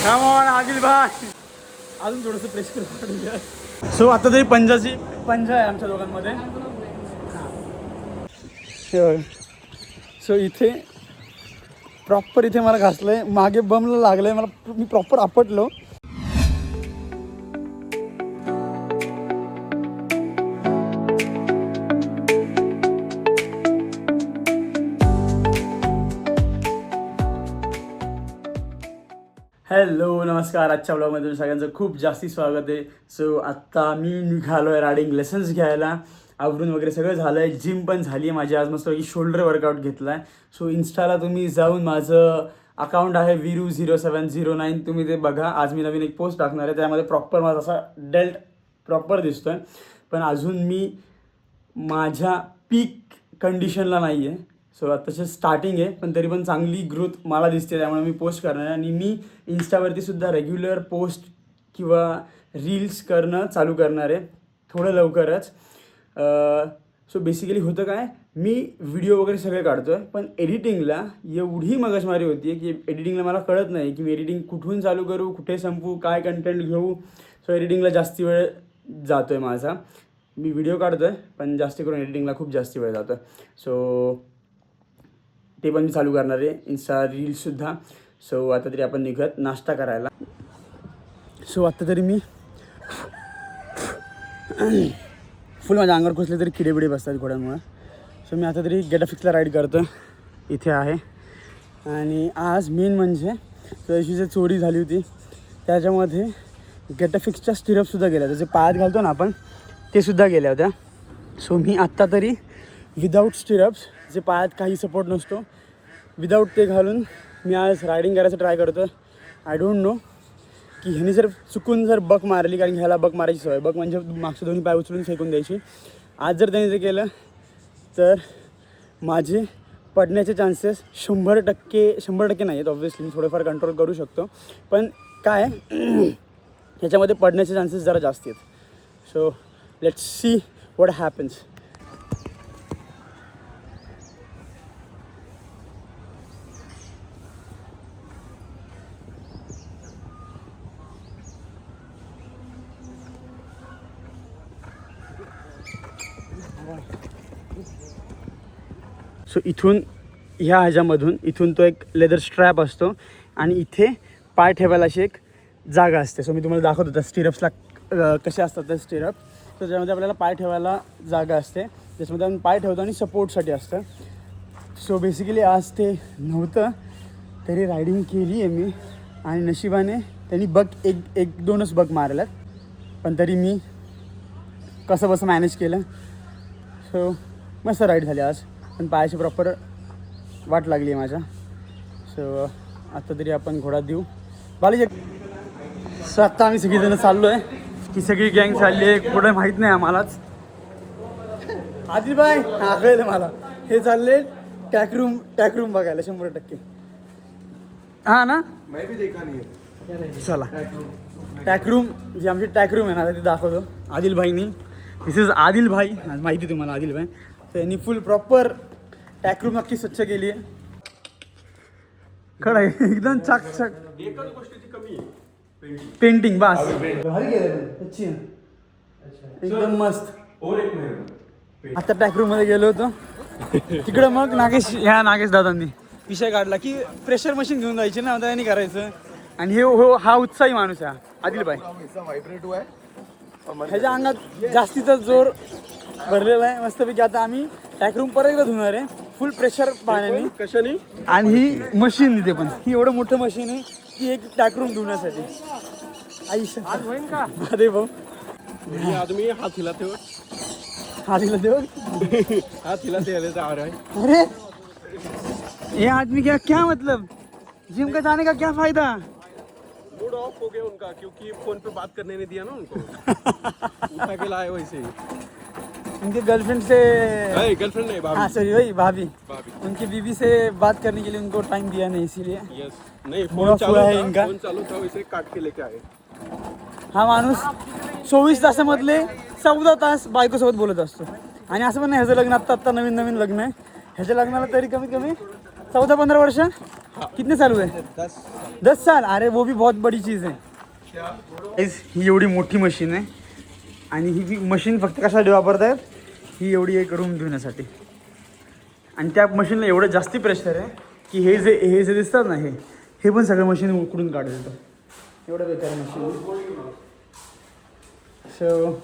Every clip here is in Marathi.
कम ऑन आदिल भाई, अजून थोडंसं प्रेशर पडूया. सो आता तरी पंजा आहे आमच्या दोघांमध्ये. सो इथे प्रॉपर इथे मला घासलंय, मागे बमला लागलंय मला, मी प्रॉपर आपटलो. हॅलो नमस्कार, आजच्या ब्लॉगमध्ये सगळ्यांचं खूप जास्ती स्वागत आहे. सो आत्ता मी निघालो आहे रायडिंग लेसन्स घ्यायला. आवरून वगैरे सगळं झालं आहे, जिम पण झाली आहे माझी. आज मस्त शोल्डर वर्कआउट घेतला आहे. सो इन्स्टाला तुम्ही जाऊन माझं अकाउंट आहे viru0709, तुम्ही ते बघा. आज मी नवीन एक पोस्ट टाकणार आहे, त्यामध्ये प्रॉपर माझा असा डेल्ट प्रॉपर दिसतो आहे. पण अजून मी माझ्या पीक कंडिशनला नाही आहे. सो आत्ताचं स्टार्टिंग आहे, पण तरी पण चांगली ग्रोथ मला दिसते, त्यामुळे मी पोस्ट करणार आहे. आणि मी इन्स्टावरतीसुद्धा रेग्युलर पोस्ट किंवा रील्स करणं चालू करणार आहे थोडं लवकरच. सो बेसिकली होतं काय, मी व्हिडिओ वगैरे सगळे काढतो आहे, पण एडिटिंगला एवढी मगजमारी होती आहे की एडिटिंगला मला कळत नाही की मी एडिटिंग कुठून चालू करू, कुठे संपू, काय कंटेंट घेऊ. सो एडिटिंगला जास्ती वेळ जातो आहे माझा. मी व्हिडिओ काढतो आहे, पण जास्त करून एडिटिंगला खूप जास्त वेळ जातो आहे. सो ते पण मी चालू करणार आहे, इन्स्टा रील्ससुद्धा. सो आता तरी आपण निघत नाश्ता करायला. सो आत्ता तरी मी फुल माझ्या अंगावर खुसले तरी किडेबिडे बसतात घोड्यांमुळे. सो मी आता तरी गेटाफिक्सला राईड करतो इथे आहे. आणि आज मेन म्हणजे त्याची जी चोरी झाली होती त्याच्यामध्ये गेटाफिक्सच्या स्टिरपसुद्धा गेल्या, त्याचे पायात घालतो ना आपण, ते सुद्धा गेल्या होत्या. सो मी आत्ता तरी विदाऊट स्टिरप्स, जे पायात काही सपोर्ट नसतो, विदाऊट ते घालून मी आज रायडिंग करायचं ट्राय करतो. आय डोंट नो की ह्याने जर चुकून जर बक मारली, कारण ह्याला बक मारायची सवय, बक म्हणजे मागचे दोन्ही पाय उचलून फेकून द्यायची. आज जर त्याने ते केलं तर माझे पडण्याचे चान्सेस 100% नाही आहेत. ऑब्व्हियसली मी थोडेफार कंट्रोल करू शकतो, पण काय ह्याच्यामध्ये पडण्याचे चान्सेस जरा जास्त आहेत. So let's see what happens. So इथून इथून तो एक लेदर स्ट्रॅप असतो आणि इथे पाय ठेवायला अशी एक जागा असते. सो मी तुम्हाला दाखवत होता स्टिरप्सला कसे असतात ते स्टिरप. तर त्याच्यामध्ये आपल्याला पाय ठेवायला जागा असते, त्याच्यामध्ये आपण पाय ठेवतो आणि सपोर्टसाठी असतं. सो बेसिकली आज ते नव्हतं तरी रायडिंग केली आहे मी, आणि नशिबाने त्यांनी एक दोनच बग मारल्यात, पण तरी मी कसं बसं मॅनेज केलं. सो मस्त राईड झाली आज, पण पायाची प्रॉपर वाट लागली आहे माझ्या. सो आत्ता तरी आपण घोडा देऊ बालाजी. सो आत्ता आम्ही सगळीजणं चाललो आहे, की सगळी गँग चालली आहे, कुठं माहीत नाही आम्हालाच. आदिलबाई हा कळलं मला, हे चालले टॅकरूम बघायला 100%. हां ना, चला टॅकरूम, जी आमची टॅकरूम आहे ना ते दाखवतो आदिलभाईनी. दिस इज आदिलभाई, माहिती तुम्हाला आदिलभाई. त्यांनी फुल प्रॉपर टॅकरूम नक्की स्वच्छ केली आहे. खरं आहे, एकदम चकचक. एकच गोष्टीची कमी आहे, पेंटिंग बस भारी गेलं, एकदम मस्त. आता टॅकरूम मध्ये गेलो होतो तिकडं, मग नागेश दादांनी विषय काढला की प्रेशर मशीन घेऊन जायची ना, त्यांनी करायचं. आणि हा उत्साही माणूस आहे आदिलभाई. ह्याच्या अंगात जास्तीचा जोर भरलेला आहे मस्तपैकी. आता आम्ही टॅकरूम परत एकदा धुणार आहे फुल प्रेशर पाण्याने. कशाने? आणि ही मशीन तिथे पण, ही एवढं मोठं मशीन आहे की एक टॅकरूम धुण्यासाठी. आज होईन का? अरे भाऊ, ये आदमी हाथ हिलाते हो, हाथ हिलाते हुए आ रहा है. अरे ये आदमी क्या मतलब, जिम का जाने का क्या फायदा. मूड ऑफ हो गया उनका, क्योंकि फोन पे बात करने नहीं दिया ना उनको. उठा के लाए वैसे ही. उनके गर्लफ्रेंड से, गर्लफ्रेंड नहीं, भाभी. हाँ सॉरी वही भाभी, भाभी. उनकी बीवी से बात करने के लिए उनको टाइम दिया नहीं, इसीलिए. यस, नहीं मूड फोन ऑफ चालू हुआ है था, इनका. फोन चालू था वैसे काट के लेके आए. हा माणूस 24 तासामधले 14 तास बायकोसोबत बोलत असतो. आणि असं पण नाही ह्याचं लग्न आत्ता नवीन लग्न आहे, ह्याच्या लग्नाला तरी कमीत कमी 14-15 वर्ष कितने साल हुए? 10 साल. अरे वो भी बहुत बड़ी चीज़ है. ही एवढी मोठी मशीन आहे आणि ही मशीन फक्त कशासाठी वापरतात? ही एवढी एक रूम धुण्यासाठी. आणि त्या मशीनला एवढं जास्ती प्रेशर आहे की हे जे दिसतात ना हे पण सगळं मशीन उकडून काढत येतं. एवढं बेकार मशीन. सो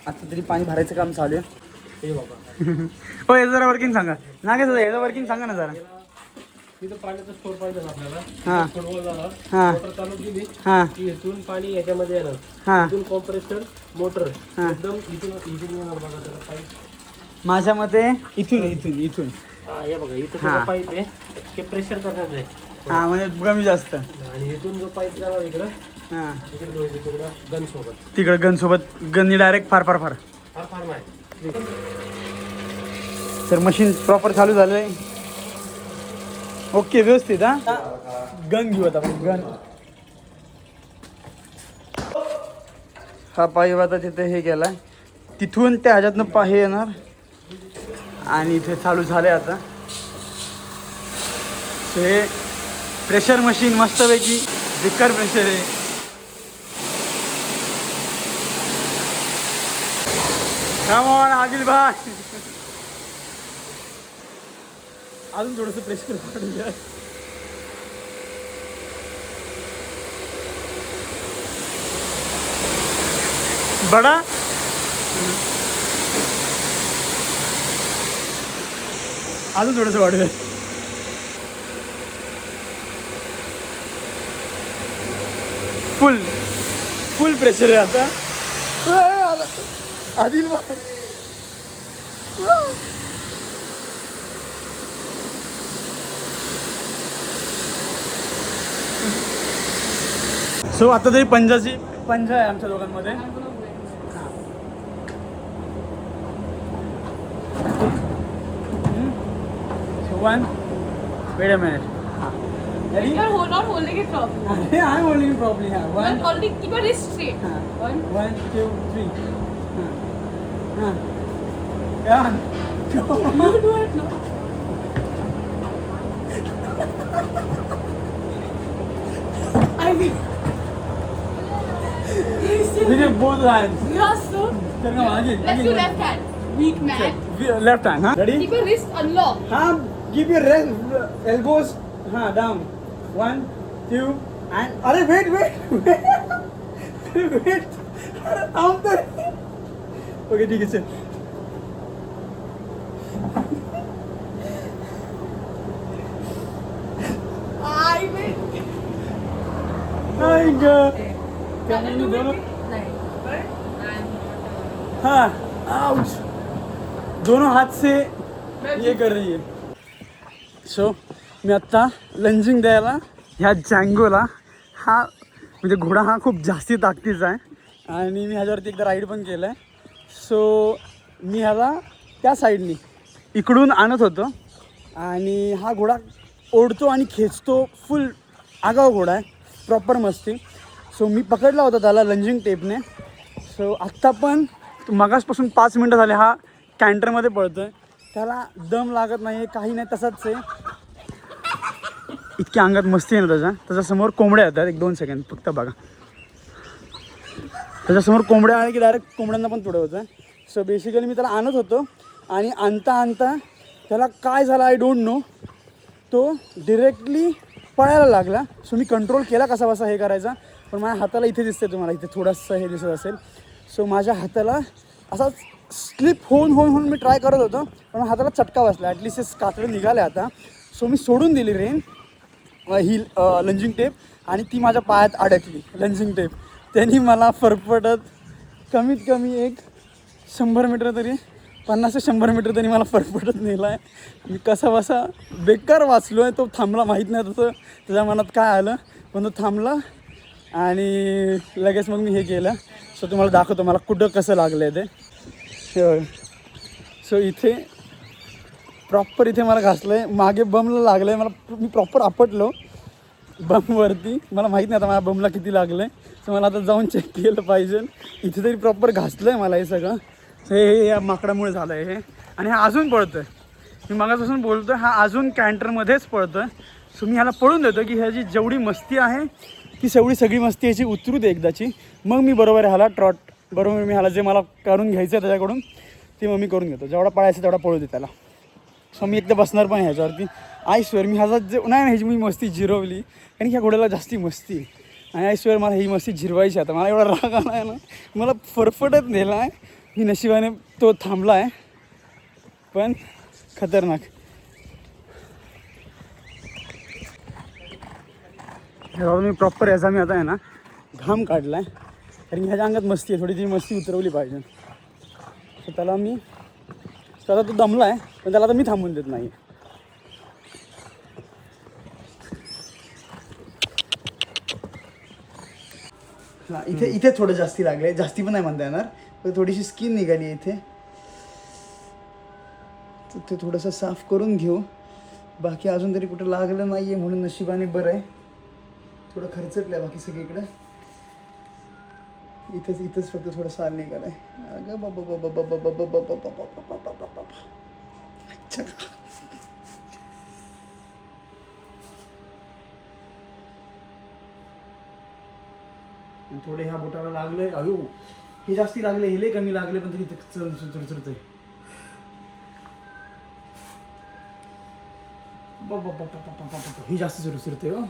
आता तरी पाणी भरायचं काम चालू आहे. हे बाबा हो हे जरा वर्किंग सांगा ना. काय याचं वर्किंग सांगा ना जरा. तिथं पाण्याचा स्टोर पाहिजे आपल्याला. हां फुटबॉल झाला. हां मोटर चालू केली हां की इथून पाणी याच्यामध्ये येणार. हां. इथून कॉम्प्रेसर मोटर हां. एकदम इथून येणार बघा त्याला पाईप. माझ्या मते इथून हा हे बघा इथं हा. त्याचा पाईप आहे ते प्रेशर करणार आहे. हां म्हणजे कमी जास्त. आणि इथून जो पाईप जाणार इकडं हां तिकडं गन सोबत तिकडं गनसोबत गननी डायरेक्ट फार फार फार नाही. तर मशीन प्रॉपर चालू झालं आहे. ओके व्यवस्थित. हां गन घेऊ आता आपण गन. हा पाईप आता तिथे हे गेला तिथून त्या ह्याच्यातनं हे येणार आणि इथे चालू झाले आता. हे प्रेशर मशीन मस्तपैकी बेकार प्रेशर आहे. कम ऑन आदिल भाई. अजून थोडंसं प्रेशर वाढूया. बडा अजून थोडंसं वाढूया. फुल प्रेशर आहे आता. आदिल भाई सो आता तरी पंजा आहे आमच्या दोघांमध्ये. One weight a minute. You're not holding it properly. I'm holding it properly. But holding, keep your wrist straight. One. 1 2 3. Yeah. You do it now. I mean, With your both hands. yeah, so. Come on, again. Let's do left hand. Weak man. Left hand, huh? Ready? Keep your wrist unlocked. Keep your elbows down. 1 2 and अरे wait. Wait. अरे थांब तर. ओके ठीक आहे चल. I will. आई गं. Can you do दोनों. it? Like, हाँ आउच. दोनों हाथ से ये कर रही है. सो मी आत्ता लंजिंग द्यायला ह्या जँगोला. हा म्हणजे घोडा हा खूप जास्ती ताकदीचा आहे आणि मी ह्याच्यावरती एकदा राईड पण केलं आहे. सो मी ह्याला त्या साईडनी इकडून आणत होतो आणि हा घोडा ओढतो आणि खेचतो. फुल आगाव घोडा आहे प्रॉपर मस्ती. सो मी पकडला होता त्याला लंजिंग टेपने. सो आत्ता पण मगासपासून 5 मिनटं झाले हा कॅन्टरमध्ये पळतो आहे. त्याला दम लागत नाही आहे काही नाही तसाच आहे. इतक्या अंगात मस्ती आहे ना त्याच्यासमोर कोंबड्या येतात. 1-2 सेकंड फक्त बघा. त्याच्यासमोर कोंबड्या आहे की डायरेक्ट कोंबड्यांना पण तुडवतं. सो बेसिकली मी त्याला आणत होतो आणि आणता त्याला काय झालं आय डोंट नो. तो डिरेक्टली पळायला लागला. सो मी कंट्रोल केला कसा बसा हे करायचा. पण माझ्या हाताला इथे दिसते तुम्हाला इथे थोडंसं हे दिसत असेल. सो माझ्या हाताला असा स्लिप होऊन मी ट्राय करत होतो पण हाताला चटका बसला. ॲटलिस्ट हे कातडे निघाले आता. सो मी सोडून दिली रेन ही लंजिंग टेप आणि ती माझ्या पायात अडकली लंजिंग टेप. त्यांनी मला फरफटत कमीत कमी एक 100 मीटर तरी 50 ते 100 मीटर तरी मला फरफटत नेला आहे. मी कसा बसा बेकार वाचलो आहे. तो थांबला माहीत नाही तसं त्याच्या मनात काय आलं पण तो थांबला आणि लगेच मग मी हे केलं. सो तुम्हाला दाखवतो मला कुठं कसं लागलं आहे ते. सो इथे प्रॉपर इथे मला घासलं आहे. मागे बमला लागलं आहे मला. मी प्रॉपर आपटलो बमवरती. मला माहीत नाही आता माझ्या बमला किती लागलं आहे. सो मला आता जाऊन चेक केलं पाहिजे. इथे तरी प्रॉपर घासलं आहे मला हे सगळं. हे या माकडामुळे झालं आहे हे. आणि हे अजून पळतं आहे. मी मगापासून बोलतो हा अजून कॅन्टरमध्येच पळतो आहे. सो मी ह्याला पळून देतो की ह्याची जेवढी मस्ती आहे ती सगळी मस्ती ह्याची उतरू दे एकदाची. मग मी बरोबर ह्याला बरोबर मी ह्याला जे मला करून घ्यायचं आहे त्याच्याकडून ते मग मी करून घेतो. जेवढा पळायचं तेवढा पळू दे त्याला. सो मी एकदा बसणार पण ह्याच्यावरती. आय स्वेअर मी ह्याचा जे नाही ह्याची मी मस्ती जिरवली कारण ह्या घोड्याला जास्ती मस्ती. आणि आय स्वेअर मला ही मस्ती जिरवायची आता. मला एवढा राग आला आहे ना, मला फरफटत नेला आहे. मी नशिबाने तो थांबला आहे पण खतरनाक. बाबा मी प्रॉपर याचा मी आता आहे ना घाम काढला आहे कारण की ह्याच्या अंगात मस्ती आहे. थोडी ती मस्ती उतरवली पाहिजे. तर त्याला मी त्याला तो दमला आहे पण त्याला आता मी थांबून देत नाही. हां इथे थोडं जास्ती लागलं आहे. जास्ती पण नाही म्हणता येणार पण थोडीशी स्किन निघाली आहे इथे. तर ते थोडंसं साफ करून घेऊ. बाकी अजून तरी कुठं लागलं नाही आहे म्हणून नशिबाने बरं आहे. थोडं खर्चटलं आहे बाकी सगळीकडे. इथंच फक्त थोडं साल निघालं आहे. अगं बाबा थोडे ह्या बोटाला लागले. अयो हे जास्ती लागले. हे कमी लागले पण तरी चुरचुरतंय. ही जास्त चुरचुरते हो.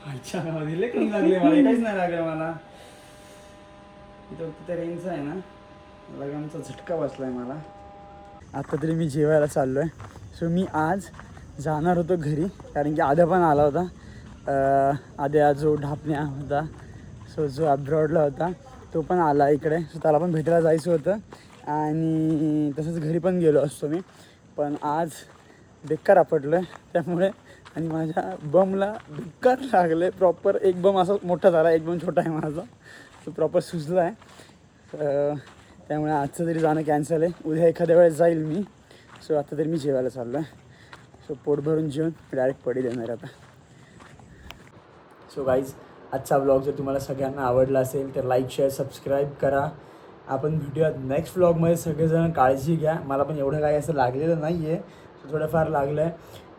अच्छा दिले कमी लागले मला. काहीच नाही लागलं मला. इथं तिथे रेंज आहे ना मला आमचा झटका बसलाय मला. आता तरी मी जेवायला चाललो आहे. सो मी आज जाणार होतो घरी कारण की आद्या पण आला होता. आद्या जो ढापण्या होता सो जो अब्रॉडला होता तो पण आला इकडे. सो त्याला पण भेटायला जायचं होतं आणि तसंच घरी पण गेलो असतो मी. पण आज बेकार आपटलं आहे त्यामुळे आणि माझ्या बमला बेकार लागलं. प्रॉपर एक बम असा मोठा झाला, एक बम छोटा आहे माझा. तो प्रॉपर सुजला आहे. त्यामुळे आजचं तरी जाणं कॅन्सल आहे. उद्या एखाद्या वेळेस जाईल मी. सो आता तरी मी जेवायला चाललो आहे. सो पोट भरून जेवून डायरेक्ट पडी देणार आता. सो गाईज आजचा व्लॉग जर तुम्हाला सगळ्यांना आवडला असेल तर लाईक शेअर सबस्क्राईब करा. आपण भेटूयात नेक्स्ट व्लॉगमध्ये. सगळेजण काळजी घ्या. मला पण एवढं काही असं लागलेलं नाही आहे. सो थोडंफार लागलं आहे.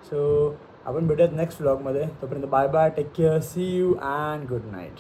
सो आपण भेटूयात नेक्स्ट व्लॉगमध्ये. तोपर्यंत bye bye. Take care. See you and good night.